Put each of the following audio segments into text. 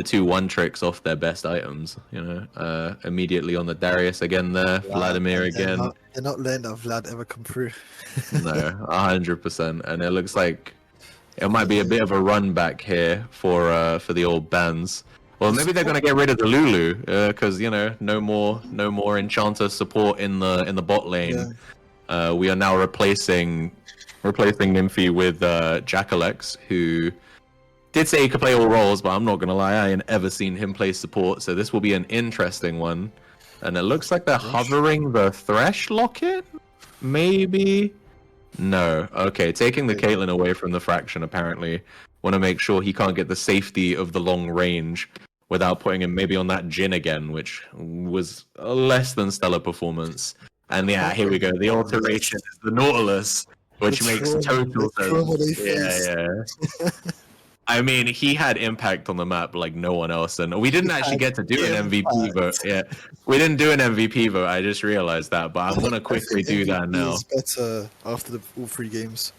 the 2-1 tricks off their best items. You know, immediately on the Darius again there, Vladimir again. They're not letting that Vlad ever come through. No, 100%, and it looks like it might be a bit of a run back here for the old bands. Well, maybe they're gonna get rid of the Lulu because you know no more Enchanter support in the bot lane. Yeah. We are now replacing Nymphy with Jackalex, who did say he could play all roles, but I'm not gonna lie, I ain't ever seen him play support. So this will be an interesting one, and it looks like they're hovering the Thresh locket, maybe. No, okay, taking the Caitlyn away from the Fraction apparently. Want to make sure he can't get the safety of the long range without putting him maybe on that Jhin again, which was a less than stellar performance. And yeah, here we go. The alteration is the Nautilus, which makes total sense. Yeah. I mean, he had impact on the map like no one else, and we didn't actually get to do an MVP vote. Yeah, we didn't do an MVP vote. I just realized that, but I'm gonna quickly do that now. It's better after all 3 games.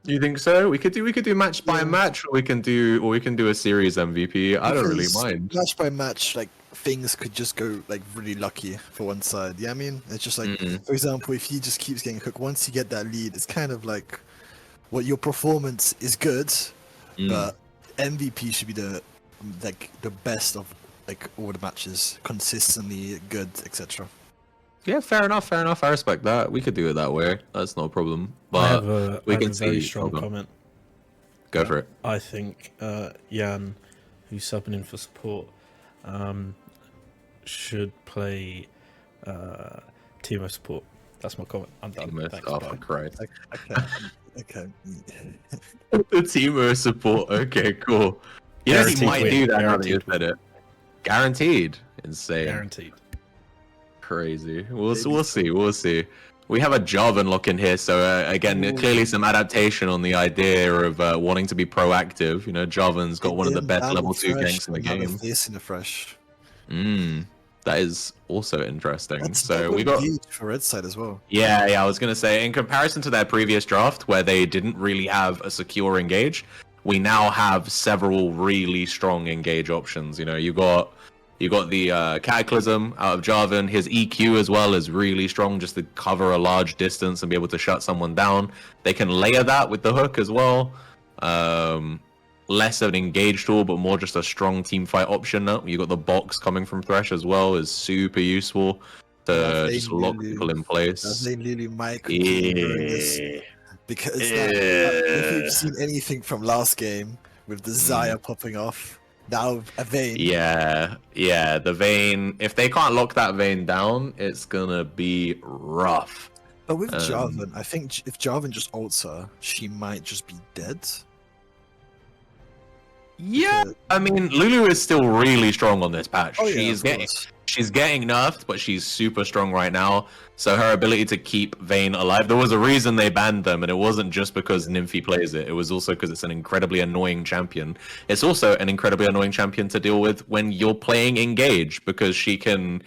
You think so? We could do match by match, or we can do a series MVP. I don't really mind. Match by match, like things could just go like really lucky for one side. Yeah, I mean, it's just like for example, if he just keeps getting hooked, once you get that lead, it's kind of like what your performance is good, but MVP should be the best of like all the matches, consistently good, etc. Yeah, fair enough. I respect that. We could do it that way. That's no problem. But we can see a very strong comment. Go for it. I think Jan, who's subbing in for support, should play Teemo support. That's my comment. I'm done. Thanks, oh, for Christ. Okay. The Teemo support. Okay, cool. You know he might do that now that you said it. Guaranteed. Insane. Guaranteed. Crazy. We'll see. We have a Jarvan lock in here, so again, clearly some adaptation on the idea of wanting to be proactive. You know, Jarvan's got one of the best level 2 ganks in the game. Facing the fresh. That is also interesting. That's so we got for red side as well. Yeah. I was gonna say, in comparison to their previous draft, where they didn't really have a secure engage, we now have several really strong engage options. You know, you got the Cataclysm out of Jarvan. His EQ as well is really strong, just to cover a large distance and be able to shut someone down. They can layer that with the hook as well. Less of an engage tool, but more just a strong team fight option now. You got the box coming from Thresh as well, is super useful to just lock people in place. Because if you've seen anything from last game with the Xayah popping off, now a Vayne. Yeah, the Vayne. If they can't lock that Vayne down, it's gonna be rough. But with Jarvan, I think if Jarvan just ults her, she might just be dead. Yeah, I mean, Lulu is still really strong on this patch. Oh, She's getting nerfed, but she's super strong right now. So her ability to keep Vayne alive, there was a reason they banned them, and it wasn't just because Nymphy plays it. It was also because it's an incredibly annoying champion. It's also an incredibly annoying champion to deal with when you're playing Engage, because she turns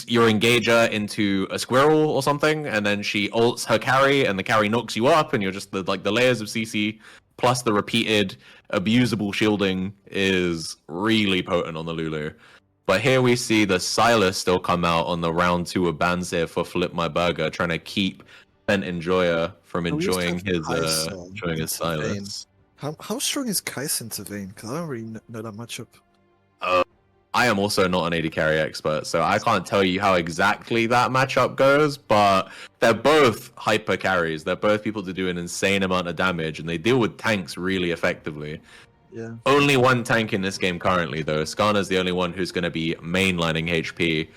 your Engager into a squirrel or something, and then she ults her carry, and the carry knocks you up, and you're just the layers of CC plus the repeated abusable shielding is really potent on the Lulu. But here we see the Silas still come out on the round 2 of bans here for Flip My Burger, trying to keep Pent Enjoyer from enjoying his Silas. How strong is Kai'Sa to Vayne? Because I don't really know that matchup. I am also not an AD carry expert, so I can't tell you how exactly that matchup goes, but they're both hyper carries. They're both people to do an insane amount of damage, and they deal with tanks really effectively. Yeah. Only one tank in this game currently, though. Skarner's the only one who's going to be mainlining HP.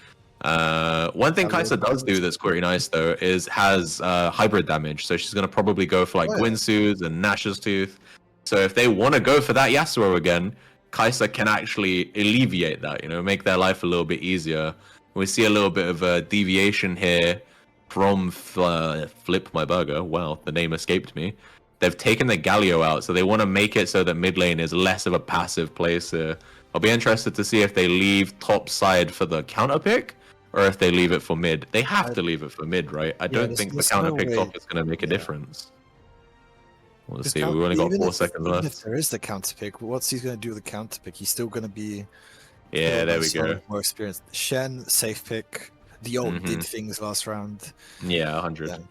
One thing Kai'Sa does do that's pretty nice, though, is has hybrid damage. So she's going to probably go for like Gwynsu's and Nash's Tooth. So if they want to go for that Yasuo again, Kai'Sa can actually alleviate that, you know, make their life a little bit easier. We see a little bit of a deviation here from Flip My Burger. Wow, the name escaped me. They've taken the Galio out, so they want to make it so that mid lane is less of a passive place here. I'll be interested to see if they leave top side for the counter pick, or if they leave it for mid. They have to leave it for mid, right? I don't think the counter pick top is going to make a difference. We'll see. We've only got 4 seconds Even left. if there is the counter pick, what's he going to do with the counter pick? He's still going to be Yeah, there we go. more experienced. Shen, safe pick. The ult did things last round. Yeah, 100.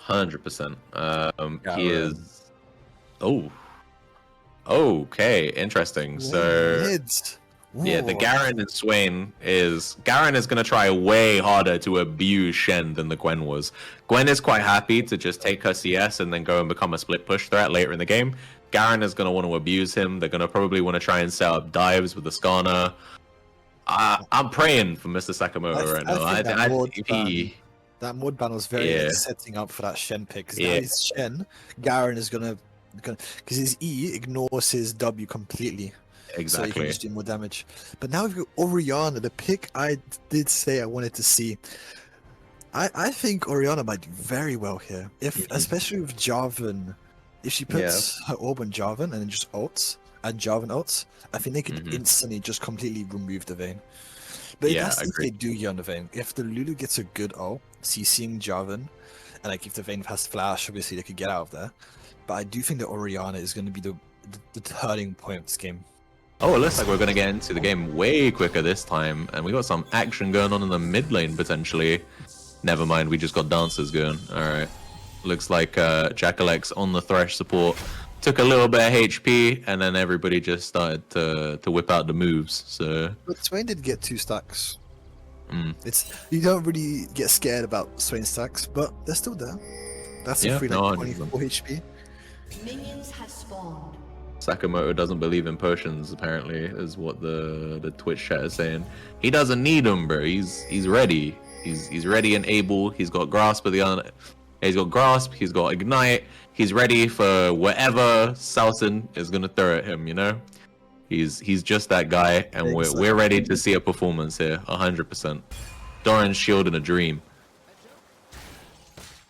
100%. He is. Oh. Okay, interesting. So. Yeah, the Garen and Swain Garen is gonna try way harder to abuse Shen than the Gwen was. Gwen is quite happy to just take her CS and then go and become a split push threat later in the game. Garen is gonna want to abuse him. They're gonna probably want to try and set up dives with the Skarner. I'm praying for Mr. Sakamoto right now. That mod ban was very setting up for that Shen pick. Because now he's Shen, Garen is gonna because his E ignores his W completely. Exactly. So you can just do more damage. But now we've got Orianna, the pick I did say I wanted to see. I think Orianna might do very well here. Especially with Jarvan. If she puts her orb on Jarvan and then just ults, and Jarvan ults, I think they could instantly just completely remove the Vayne. But that's if they do here on the Vayne. If the Lulu gets a good ult, CCing Jarvan, and like if the Vayne has flash, obviously they could get out of there. But I do think that Orianna is going to be the turning point of this game. Oh, it looks like we're going to get into the game way quicker this time. And we got some action going on in the mid lane, potentially. Never mind, we just got dancers going. Alright. Looks like Jackalek's on the Thresh support. Took a little bit of HP, and then everybody just started to whip out the moves. So, but Swain did get 2 stacks. You don't really get scared about Swain stacks, but they're still there. That's a free 24 HP. Minions have spawned. Sakamoto doesn't believe in potions, apparently, is what the Twitch chat is saying. He doesn't need them, bro. He's ready. He's ready and able. He's got grasp of the he's got grasp. He's got ignite. He's ready for whatever Salton is gonna throw at him. You know, he's just that guy, and we're ready to see a performance here, 100%. Doran's shield in a dream.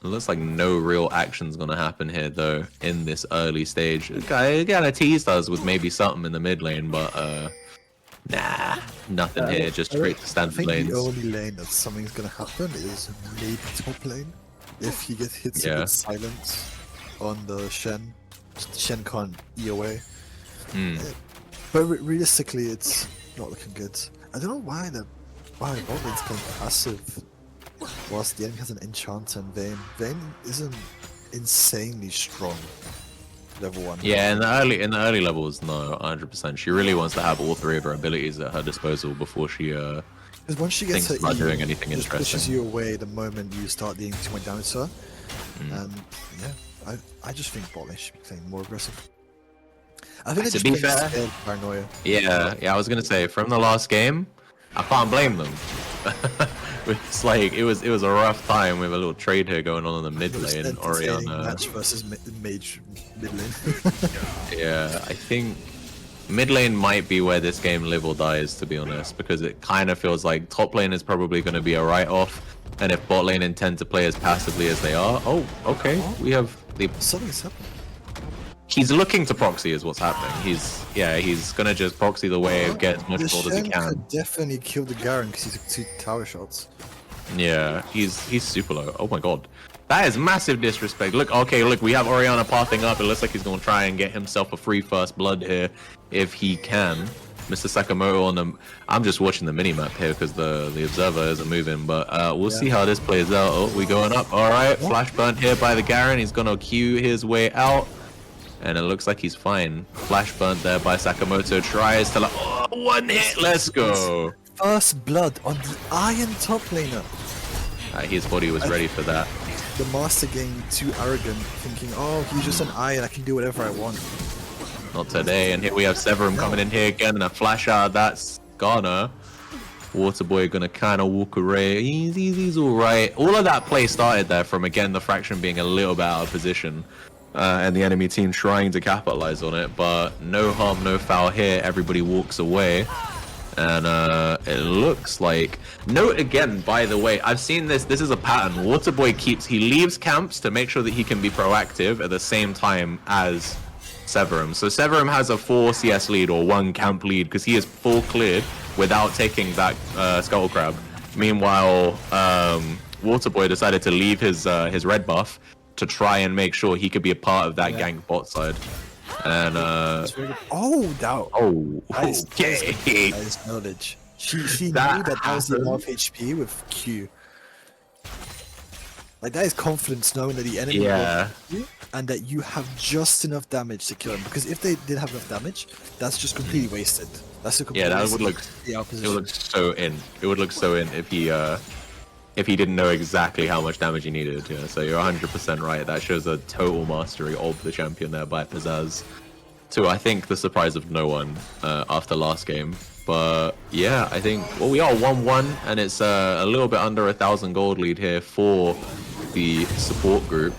It looks like no real action's gonna happen here though in this early stage. Guy kinda teased us with maybe something in the mid lane, but nah, nothing here. Just straight to standard lanes. The only lane that something's gonna happen is maybe top lane. If he gets hit with silence on the Shen can't E away. But realistically, it's not looking good. I don't know why bot lane's playing passive. Whilst the enemy has an Enchanter and Vayne. Vayne isn't insanely strong. Level 1. Yeah, in the early levels, no, 100%. She really wants to have all 3 of her abilities at her disposal before she because once she gets thinks her about doing anything just interesting. pushes you away the moment you start dealing too much damage to her. And yeah, I just think bot lane should be playing more aggressive. I think to be fair, paranoia. Yeah, I was gonna say from the last game, I can't blame them. It's like it was a rough time with a little trade here going on in the mid lane. Orianna match versus mage mid lane. Yeah, I think mid lane might be where this game live or dies, to be honest, because it kind of feels like top lane is probably going to be a write-off, and if bot lane intend to play as passively as they are, okay, we have the. Something's happening. He's looking to proxy is what's happening. He's gonna just proxy the wave, get as much gold as he can. Could definitely kill the Garen because he took 2 tower shots. Yeah, he's super low. Oh my god. That is massive disrespect. Look, we have Orianna pathing up. It looks like he's gonna try and get himself a free first blood here if he can. Mr. Sakamoto on the. I'm just watching the minimap here because the observer isn't moving, but we'll see how this plays out. Oh, we going up. Alright, flash burnt here by the Garen. He's gonna queue his way out. And it looks like he's fine. Flash burnt there by Sakamoto. Tries to one hit. Let's go. First blood on the Iron top laner. His body was ready for that. The master getting too arrogant, thinking, oh, he's just an Iron, I can do whatever I want. Not today. And here we have Severum coming in here again, and a flash out. That's Skarner. Waterboy gonna kind of walk away. He's all right. All of that play started there from again the Fraction being a little bit out of position. And the enemy team trying to capitalize on it, but no harm, no foul here. Everybody walks away, and it looks like. Note again, by the way, I've seen this. This is a pattern. Waterboy he leaves camps to make sure that he can be proactive at the same time as Severum. So Severum has a 4 CS lead or 1 camp lead because he is full cleared without taking that Scuttle Crab. Meanwhile, Waterboy decided to leave his red buff to try and make sure he could be a part of that gank bot side. And that is knowledge. She knew that was the enough HP with Q. Like, that is confidence, knowing that the enemy will you and that you have just enough damage to kill him. Because if they did have enough damage, that's just completely wasted. That's a completely that would look. It would look so in. It would look so in if he didn't know exactly how much damage he needed. Yeah, so you're 100% right. That shows a total mastery of the champion there by Pizzazz. To I think the surprise of no one after last game. But yeah, I think we are 1-1, and it's a little bit under 1,000 gold lead here for the support group.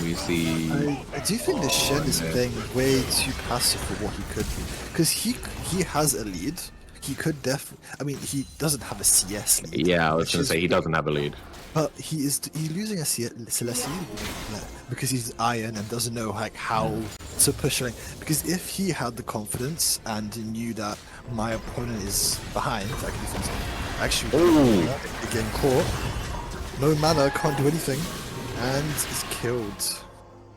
We see. I do think the Shen is playing way too passive for what he could be, because he has a lead. He could I mean, he doesn't have a CS lead. Yeah, I was gonna say he doesn't have a lead. But he's losing a Celeste because he's Iron and doesn't know like how to push lane. Because if he had the confidence and knew that my opponent is behind, I can do something. Actually, getting caught. No mana, can't do anything, and is killed.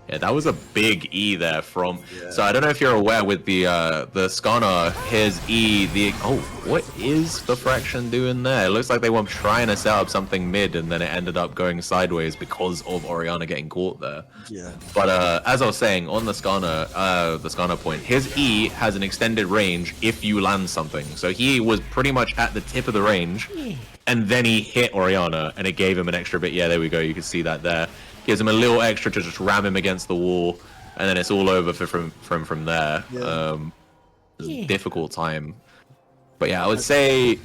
Yeah, that was a big E there from. So I don't know if you're aware with the Skarner, his E. What is the Fraction doing there? It looks like they were trying to set up something mid, and then it ended up going sideways because of Orianna getting caught there. Yeah. But as I was saying on the Skarner point, his E has an extended range if you land something. So he was pretty much at the tip of the range, and then he hit Orianna, and it gave him an extra bit. Yeah, there we go. You can see that there. Gives him a little extra to just ram him against the wall, and then it's all over from there. Difficult time. But yeah, I would say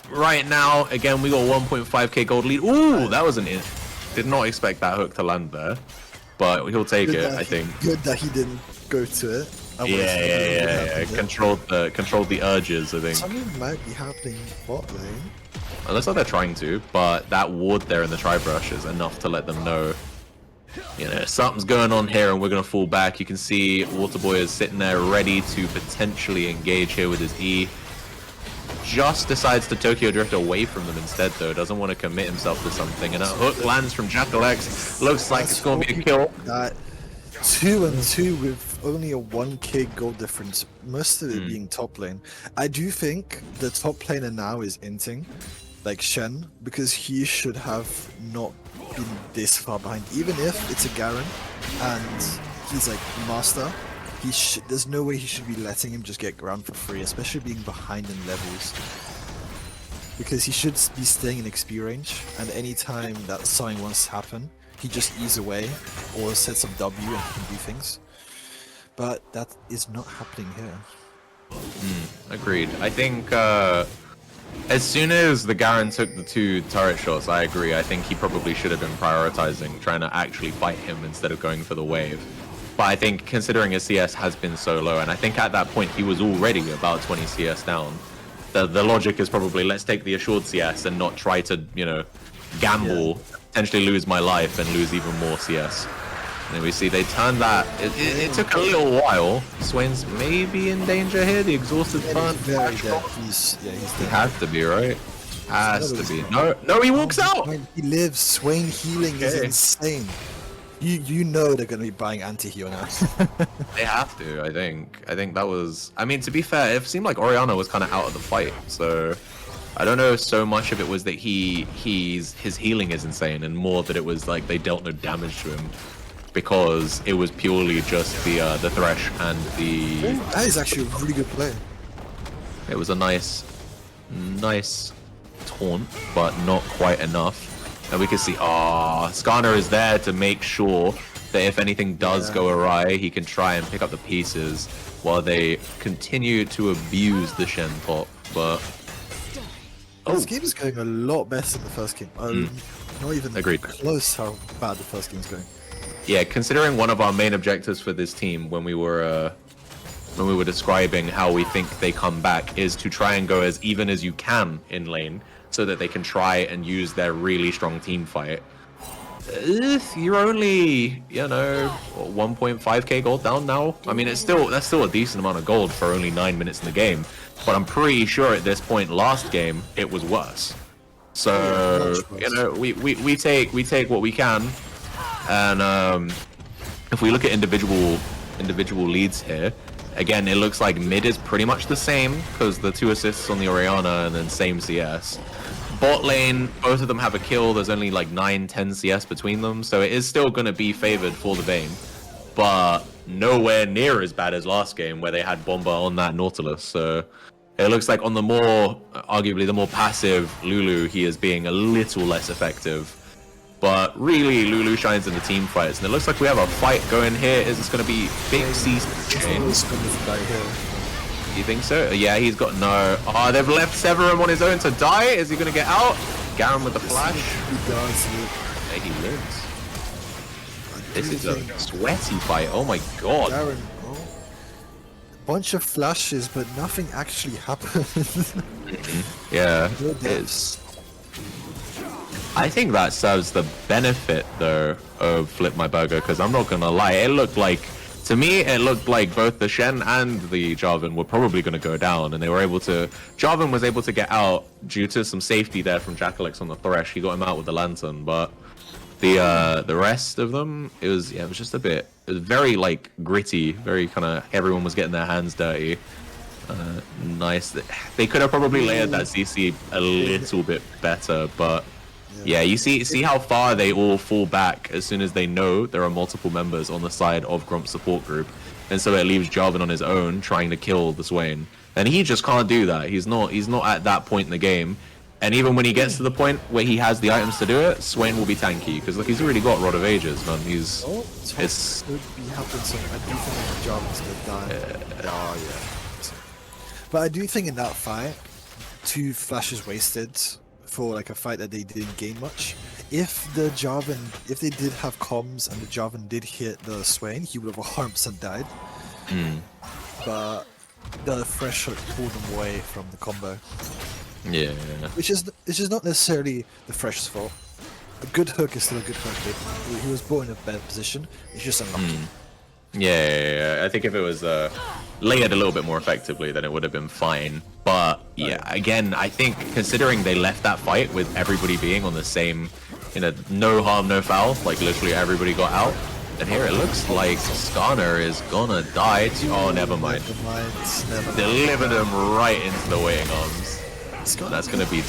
right now, again, we got 1.5k gold lead. Ooh, that was did not expect that hook to land there, but he'll take it, I think. Good that he didn't go to it. Yeah. Controlled the urges, I think. Something might be happening bot lane. It looks like they're trying to, but that ward there in the tri-brush is enough to let them know, something's going on here and we're going to fall back. You can see Waterboy is sitting there ready to potentially engage here with his E. Just decides to Tokyo Drift away from them instead, though. Doesn't want to commit himself to something. And a hook lands from JackalX. Looks like it's going to be a kill. That 2-2 with only a 1k gold difference, most of it being top lane. I do think the top laner now is Inting, like Shen, because he should have not been this far behind. Even if it's a Garen and he's like master, there's no way he should be letting him just get ground for free, especially being behind in levels. Because he should be staying in XP range, and anytime that something wants to happen, he just ease away or sets up W and he can do things. But that is not happening here. Agreed. I think as soon as the Garen took the 2 turret shots, I agree. I think he probably should have been prioritizing trying to actually fight him instead of going for the wave. But I think considering his CS has been so low, and I think at that point he was already about 20 CS down, the logic is probably let's take the assured CS and not try to, gamble, potentially lose my life and lose even more CS. And then we see they turned that. It took a little while. Swain's maybe in danger here. The exhausted turn. Very dead. He's dead. He has to be, right? Has to be. No, he walks out. He lives. Swain healing is insane. You know they're going to be buying anti-heal now. They have to, I think. I think that was... I mean, to be fair, it seemed like Orianna was kind of out of the fight, so... I don't know so much if it was that his healing is insane, and more that it was like they dealt no damage to him. Because it was purely just the Thresh and the... That is actually a really good play. It was a nice taunt, but not quite enough. And we can see, Skarner is there to make sure that if anything does go awry, he can try and pick up the pieces while they continue to abuse the Shen top. But this game is going a lot better than the first game. Not even close how bad the first game is going. Yeah, considering one of our main objectives for this team when we were describing how we think they come back is to try and go as even as you can in lane so that they can try and use their really strong team fight. You're only, 1.5k gold down now. I mean, that's still a decent amount of gold for only 9 minutes in the game. But I'm pretty sure at this point last game it was worse. So we take what we can. And if we look at individual leads here, again, it looks like mid is pretty much the same because the 2 assists on the Orianna and then same CS. Bot lane, both of them have a kill. There's only like 9-10 CS between them, so it is still going to be favored for the Vayne, but nowhere near as bad as last game where they had Bomba on that Nautilus. So it looks like on the more, arguably the more passive Lulu, he is being a little less effective. But really, Lulu shines in the team fights, and it looks like we have a fight going here. Is this going to be big C chain? You think so? Yeah, he's got no. Oh, they've left Severum on his own to die. Is he going to get out? Garen with the flash. He does. Yeah, he lives. This is a sweaty fight. Oh my god. Garen, bunch of flashes, but nothing actually happened. Yeah, it's. I think that serves the benefit though of Flip My Burger, because I'm not gonna lie, it looked like. To me, it looked like both the Shen and the Jarvan were probably going to go down, and they were able to. Jarvan was able to get out due to some safety there from Jackalix on the Thresh. He got him out with the Lantern, but the rest of them, it was just a bit. It was very like gritty, very kind of. Everyone was getting their hands dirty. Nice. They could have probably layered that CC a little bit better, but. Yeah, you see how far they all fall back as soon as they know there are multiple members on the side of GROMP's support group, and so it leaves Jarvan on his own trying to kill the Swain, and he just can't do that. He's not at that point in the game, and even when he gets to the point where he has the items to do it, Swain will be tanky because look, he's already got Rod of Ages, man. He's it's could be happening soon. I do think Jarvan's gonna die. Yeah. But I do think in that fight, 2 flashes wasted. For like a fight that they didn't gain much. If they did have comms and the Jarvan did hit the Swain, he would have 100% died. But the fresh hook pulled him away from the combo. Yeah. Which is not necessarily the fresh's fault. A good hook is still a good hook. He was brought in a better position. It's just unlucky. Yeah. I think if it was layered a little bit more effectively, then it would have been fine. But yeah, again, I think considering they left that fight with everybody being on the same, no harm, no foul, like literally everybody got out. And here it looks like Skarner is gonna die. Oh, never mind. Delivered him right into the waiting arms. That's gonna be 2.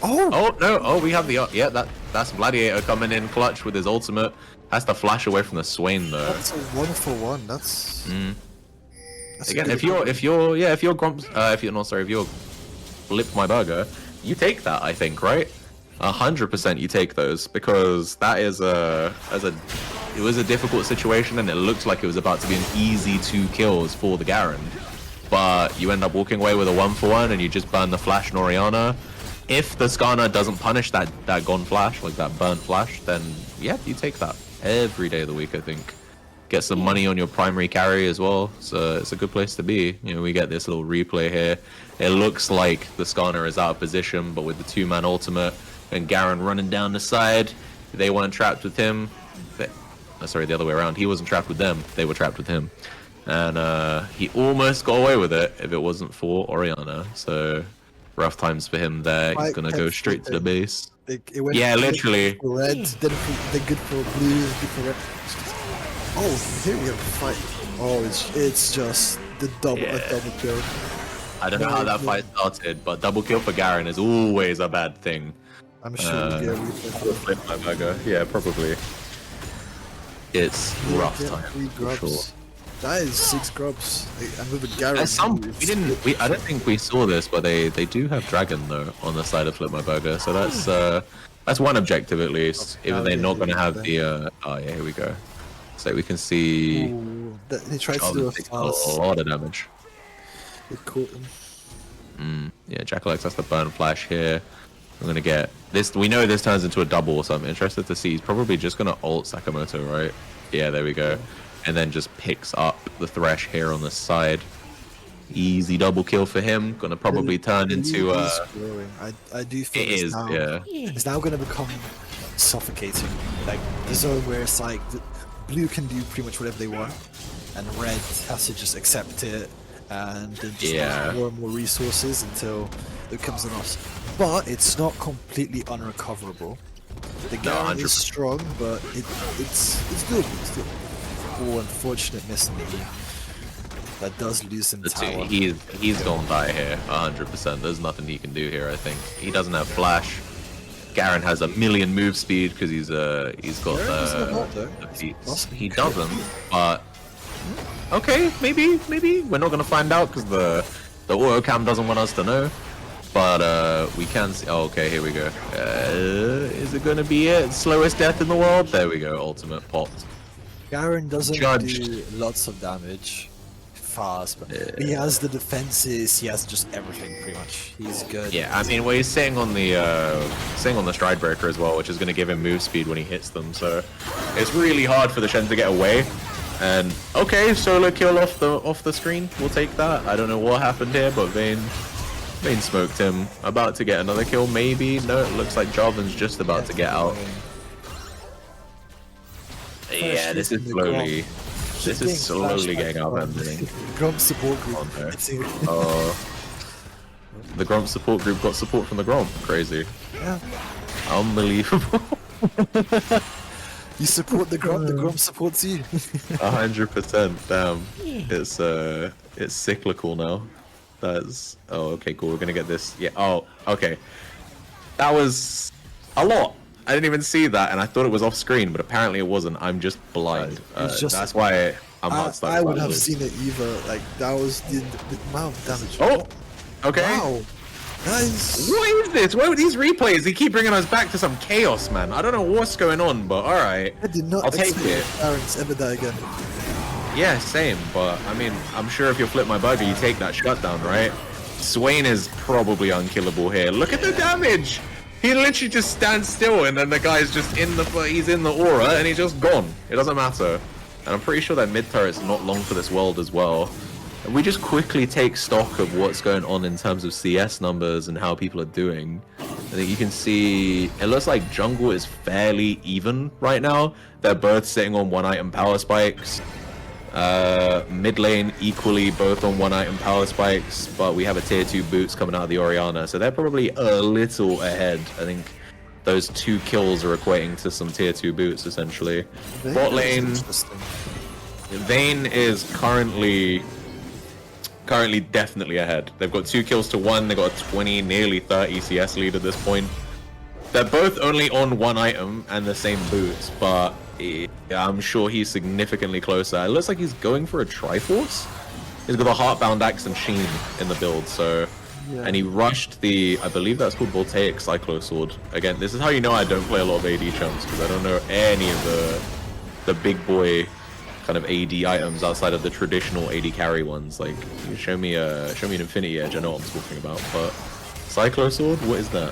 Oh no! Oh, we have the that's Gladiator coming in clutch with his ultimate. Has to flash away from the Swain though. That's a 1-for-1. That's again, if you're Gromp, if you're Flip My Burger, you take that. I think, right? 100% you take those, because that is it was a difficult situation, and it looked like it was about to be an easy 2 kills for the Garen, but you end up walking away with a 1-for-1, and you just burn the flash and Orianna. If the Skarner doesn't punish that gone flash, like that burnt flash, then yeah, you take that every day of the week, I think. Get some money on your primary carry as well, so it's a good place to be. We get this little replay here. It looks like the Skarner is out of position, but with the 2-man ultimate and Garen running down the side, they weren't trapped with him. Sorry, the other way around. He wasn't trapped with them, they were trapped with him. And he almost got away with it if it wasn't for Orianna, so rough times for him there. He's gonna go straight to the base. It went literally. For red, then good for blue, good for red. Oh, here we have a fight. Oh, it's just the double kill. I don't know how that fight started, but double kill for Garen is always a bad thing. I'm sure we'll get a replay. Flip My Burger. Yeah, probably. It's rough time for sure. That is 6 grubs. And with the Garen. There's some. I don't think we saw this, but they do have Dragon though on the side of Flip My Burger, so that's one objective at least. Even they're not going to have the. Oh yeah, here we go. So we can see. Ooh, they tried to do a lot of damage. It caught him. Yeah, Jackalix has the burn flash here. I'm gonna get this. We know this turns into a double, so I'm interested to see. He's probably just gonna ult Sakamoto, right? Yeah, there we go. And then just picks up the Thresh here on the side. Easy double kill for him. Gonna probably turn into I do think it is. It's now gonna become suffocating. Like the zone where it's like blue can do pretty much whatever they want, and red has to just accept it and then just more and more resources until it comes on us. But it's not completely unrecoverable. The Garen 100%. is strong, but it's doable. It's doable. Oh, unfortunate miss on the E. That does lose him tower. He's gonna die here, 100%. There's nothing he can do here. I think he doesn't have flash. Garen has a million move speed because he's got he doesn't. But okay, maybe we're not gonna find out because the auto cam doesn't want us to know. But we can see. Oh, okay, here we go. Is it gonna be it? Slowest death in the world? There we go. Ultimate popped. Garen doesn't Judged. do lots of damage fast, but he has the defenses. He has just everything pretty much. He's good. Yeah, I mean, well, he's sitting on the stride breaker as well, which is going to give him move speed when he hits them. So it's really hard for the Shen to get away. And okay, solo kill off the screen. We'll take that. I don't know what happened here, but Vayne smoked him. About to get another kill, maybe. No, it looks like Jarvan's just about to get out. Yeah, this is slowly. This is slowly getting out of hand. GROMP support group. The GROMP support group got support from the GROMP. Crazy. Yeah. Unbelievable. You support the GROMP supports you. 100%. Damn. It's cyclical now. That's. Oh, okay, cool. We're gonna get this. Yeah. Oh, okay. That was a lot. I didn't even see that, and I thought it was off screen, but apparently it wasn't. I'm just blind. That's why I'm not stuck. I would have seen it either. Like that was the amount of damage. Oh, okay. Wow, nice. What is this? What are these replays? They keep bringing us back to some chaos, man. I don't know what's going on, but all right. I did not I'll take expect it. Parents ever die again. Yeah, same. But I mean, I'm sure if you flip my burger, you take that shutdown, right? Swain is probably unkillable here. Look at the damage. He literally just stands still, and then the guy's just he's in the aura, and he's just gone. It doesn't matter. And I'm pretty sure that mid turret's not long for this world as well. And we just quickly take stock of what's going on in terms of CS numbers and how people are doing. I think you can see, it looks like jungle is fairly even right now. They're both sitting on 1-item power spikes. Mid lane equally both on 1-item power spikes, but we have a tier 2 boots coming out of the Orianna, so they're probably a little ahead. I think those 2 kills are equating to some tier 2 boots essentially. Bot lane, Vayne is currently definitely ahead. They've got 2 kills to 1. They've got a 20, nearly 30 CS lead at this point. They're both only on 1 item and the same boots, but I'm sure he's significantly closer. It looks like he's going for a Triforce. He's got the Heartbound Axe and Sheen in the build, so... Yeah. And he rushed the... I believe that's called Voltaic Cyclo Sword. Again, this is how you know I don't play a lot of AD chumps, because I don't know any of the big boy kind of AD items outside of the traditional AD carry ones. Like, show me an Infinity Edge, I know what I'm talking about, but... Cyclo Sword? What is that?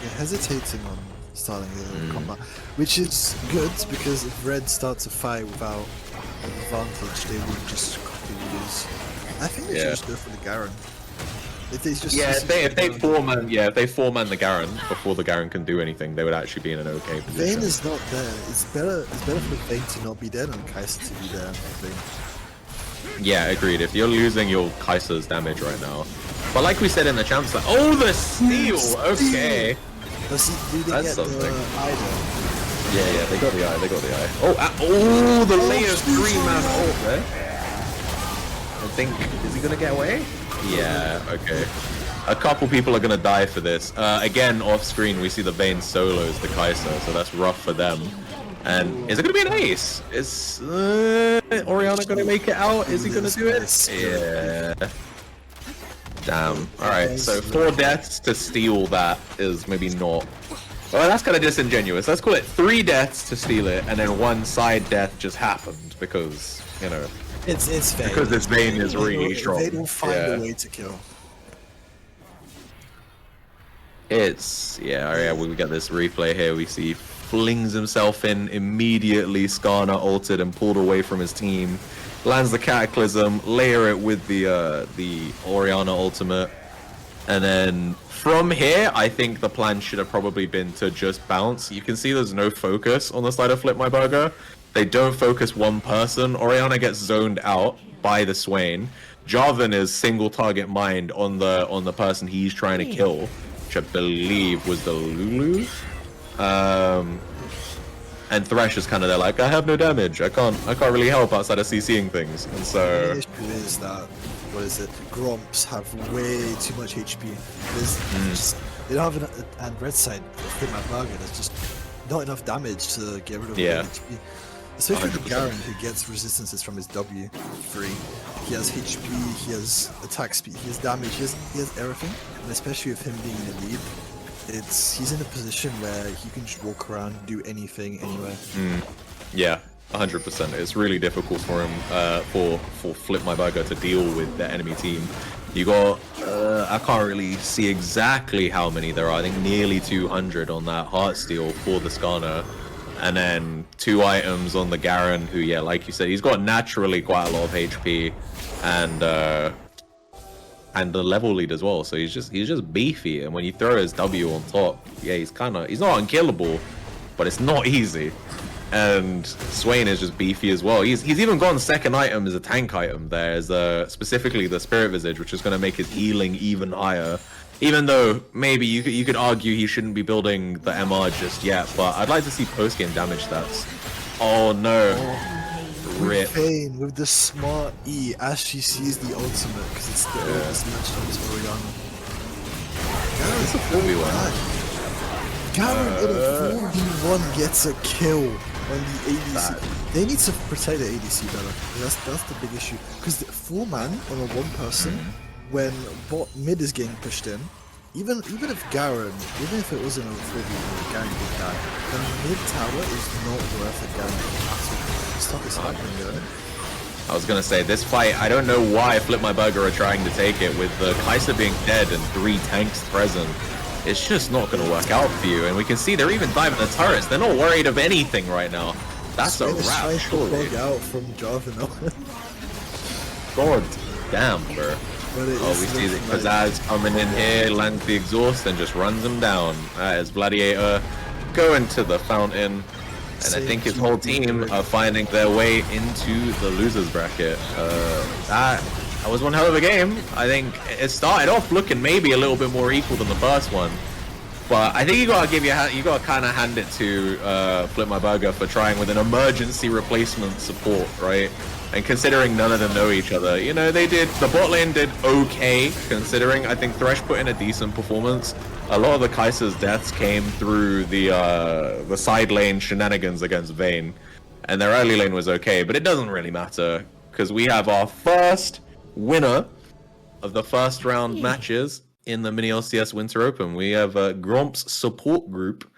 Yeah, hesitating on starting the combat, which is good because if Red starts a fight without an advantage, they would just quickly lose. I think they should just go for the Garen. If they four-man the Garen before the Garen can do anything, they would actually be in an okay position. Vayne is not there. It's better for Vayne to not be there than Kai'Sa to be there, I think. Yeah, agreed. If you're losing your Kai'Sa's damage right now. But like we said in the champs, like, oh, the steal! Okay. Does he get something. the eye though? Yeah, they got the eye, Oh, the layer 3-man ult there. I think, is he gonna get away? Yeah, okay. A couple people are gonna die for this. Again, off screen, we see the Vayne solos the Kai'Sa, so that's rough for them. And is it gonna be an ace? Is Orianna gonna make it out? Is he gonna do it? Yeah. Damn. Alright, so 4 deaths to steal that is maybe not... Well, that's kind of disingenuous. Let's call it 3 deaths to steal it, and then 1 side death just happened because, you know... It's Vayne. Because this Vayne is really strong. They will find a way to kill. It's... Yeah, we get this replay here. We see flings himself in immediately. Skarner ulted and pulled away from his team. Lands the Cataclysm, layer it with the Orianna ultimate, and then from here, I think the plan should have probably been to just bounce. You can see there's no focus on the side of Flip My Burger. They don't focus one person. Orianna gets zoned out by the Swain. Jarvan is single target mind on the person he's trying to kill, which I believe was the Lulu. And Thresh is kind of there like, I have no damage. I can't really help outside of CCing things. And The so issue is that, what is it? Gromps have way too much HP. They don't have and red side Flip My Burger. There's just not enough damage to get rid of the HP. Especially the 100%. Garen who gets resistances from his W free. He has HP, he has attack speed, he has damage, he has everything. And especially with him being in the lead, he's in a position where he can just walk around, do anything, anywhere. Yeah, 100%. It's really difficult for him, for Flip My Burger to deal with the enemy team. You got, I can't really see exactly how many there are. I think nearly 200 on that Heartsteel for the Skarner. And then 2 items on the Garen, who, yeah, like you said, he's got naturally quite a lot of HP, and the level lead as well. So he's just beefy, and when you throw his W on top, yeah, he's not unkillable, but it's not easy. And Swain is just beefy as well. He's even gotten second item as a tank item. There's specifically the Spirit Visage, which is going to make his healing even higher. Even though maybe you could argue he shouldn't be building the MR just yet, but I'd like to see post-game damage stats. Oh no. Rip. Vayne with the smart E as she sees the ultimate, because it's the oldest match on this Oriana. It's a 4v1. Garen in a 4v1 gets a kill on the ADC. They need to protect the ADC better. That's the big issue. Because the 4-man on a 1-person, when mid is getting pushed in, even if Garen, even if it wasn't a 4v1, Garen would die, then mid tower is not worth a Garen at all. Stuff is happening there. I was gonna say, this fight, I don't know why Flip My Burger are trying to take it with the Kai'Sa being dead and 3 tanks present. It's just not gonna work out for you, and we can see they're even diving the turrets. They're not worried of anything right now. That's a wrap, surely. Out from Jarvan. God damn, bro. Oh, we see that Kazaz coming in here, lands the exhaust, and just runs him down. As Gladiator going to the fountain, and I think his whole team are finding their way into the losers bracket. That was one hell of a game. I think it started off looking maybe a little bit more equal than the first one, but I think you gotta kind of hand it to Flip My Burger for trying with an emergency replacement support, right? And considering none of them know each other, you know, the bot lane did okay, considering I think Thresh put in a decent performance. A lot of the Kai'Sa's deaths came through the side lane shenanigans against Vayne, and their early lane was okay, but it doesn't really matter, because we have our first winner of the first round matches in the Mini LCS Winter Open. We have Gromp's support group